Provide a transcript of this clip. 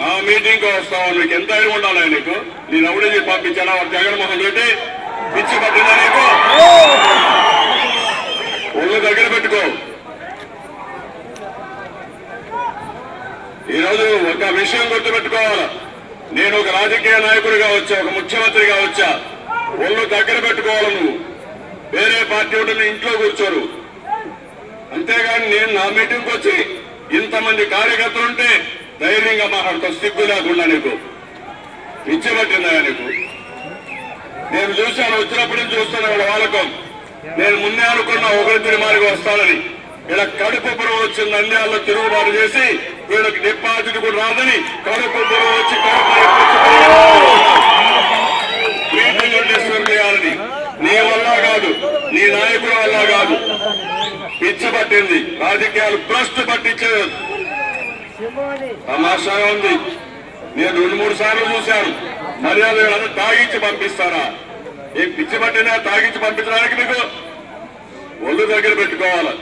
నా మీటింగ్ వస్తావు, నీకు ఎంత అయినా ఉండాలి. నీకు నేను ఎవడే పంపించాను జగన్మోహన్ రెడ్డి పిచ్చి పట్టిందా నీకు? ఒళ్ళు దగ్గర పెట్టుకో. ఈరోజు ఒక విషయం గుర్తుపెట్టుకోవాలి. నేను ఒక రాజకీయ నాయకుడిగా వచ్చా, ఒక ముఖ్యమంత్రిగా వచ్చా. ఒళ్ళు దగ్గర పెట్టుకోవాలి. నువ్వు వేరే పార్టీ ఉంటే ఇంట్లో కూర్చోరు. అంతేగాని నేను నా మీటింగ్కి వచ్చి ఇంతమంది కార్యకర్తలుంటే ధైర్యంగా మాట్లాడుతావు, సిగ్గు లేకుండా. నీకు పిచ్చి పట్టిందా నీకు? నేను చూశాను, వచ్చినప్పుడు చూస్తాను వాళ్ళకం. నేను ముందే అనుకున్నా ఒకరిద్దరి మారిగా వస్తానని. ఇలా కడుపు పురుగు వచ్చి నంద్యాలలో తిరుగుబాటు చేసి వీళ్ళకి డిపాజిట్ కూడా రాదని కడుపు పురుగు వచ్చి చేయాలని. నీ వల్ల కాదు, నీ నాయకుల వల్ల కాదు. పిచ్చి పట్టింది. రాజకీయాలు భ్రష్టు పట్టించేది తమాషాగా ఉంది. నేను 2-3 సార్లు చూశాను. మర్యాద తాగించి పంపిస్తారా? ఏం పిచ్చి పట్టినా తాగించి పంపించడానికి మీకు ఒళ్ళు దగ్గర పెట్టుకోవాలి.